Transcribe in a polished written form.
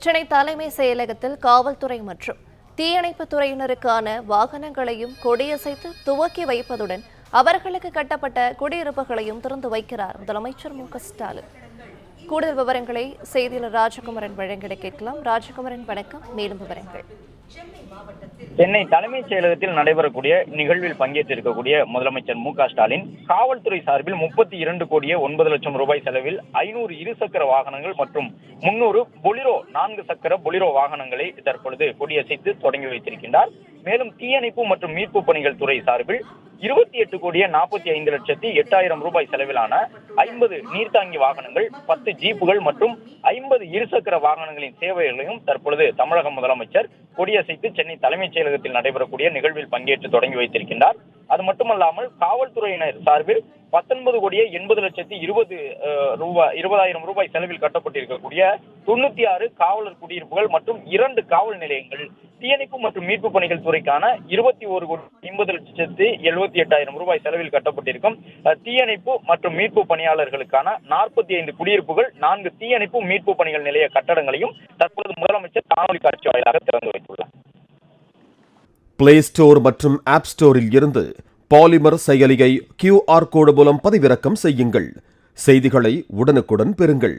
சென்னை தலைமை செயலகத்தில் காவல்துறை மற்றும் தீயணைப்புத் துறையினருக்கான வாகனங்களையும் கொடியசைத்து துவக்கி வைப்பதுடன் அவர்களுக்கு கட்டப்பட்ட குடியிருப்புகளையும் திறந்து வைக்கிறார் முதலமைச்சர் மு.க.ஸ்டாலின். கூடுதல் விவரங்களை செய்தியாளர் ராஜகுமரன் வழங்கிட கேட்கலாம். ராஜகுமரன், வணக்கம். மேலும் விவரங்கள். சென்னை தலைமைச் செயலகத்தில் நடைபெறக்கூடிய நிகழ்வில் பங்கேற்றிருக்கக்கூடிய முதலமைச்சர் மு.க.ஸ்டாலின் காவல்துறை சார்பில் 32,09,00,000 ரூபாய் செலவில் 500 இருசக்கர வாகனங்கள் மற்றும் 300 பொலிரோ 4 சக்கர பொலிரோ வாகனங்களை தற்பொழுது கொடியசைத்து தொடங்கி வைத்திருக்கின்றார். மேலும் தீயணைப்பு மற்றும் மீட்பு பணிகள் துறை சார்பில் 28,45,08,000 ரூபாய் செலவிலான 50 நீர்த்தாங்கி வாகனங்கள், 10 ஜீப்புகள் மற்றும் 50 இருசக்கர வாகனங்களின் சேவைகளையும் தற்பொழுது தமிழக முதலமைச்சர் கொடியசைத்து சென்னை தலைமைச் செயலகத்தில் நடைபெறக்கூடிய நிகழ்வில் பங்கேற்று தொடங்கி வைத்திருக்கின்றார். அது மட்டுமல்லாமல் காவல்துறையினர் சார்பில் 19,80,20,000 ரூபாய் செலவில் கட்டப்பட்டிருக்கக்கூடிய 96 காவலர் குடியிருப்புகள் மற்றும் 2 காவல் நிலையங்கள், தீயணைப்பு மற்றும் மீட்பு பணிகள் துறைக்கான 21,50,78,000 ரூபாய் செலவில் கட்டப்பட்டிருக்கும் தீயணைப்பு மற்றும் மீட்பு பணியாளர்களுக்கான 45 குடியிருப்புகள், 4 தீயணைப்பு மீட்பு பணிகள் நிலைய கட்டடங்களையும் தற்போது முதலமைச்சர் காணொலி காட்சி வாயிலாக திறந்து வைத்துள்ளார். பிளே ஸ்டோர் மற்றும் ஆப் ஸ்டோரில் இருந்து பாலிமர் செயலியை QR கோடு மூலம் பதிவிறக்கம் செய்யுங்கள். செய்திகளை உடனுக்குடன் பெறுங்கள்.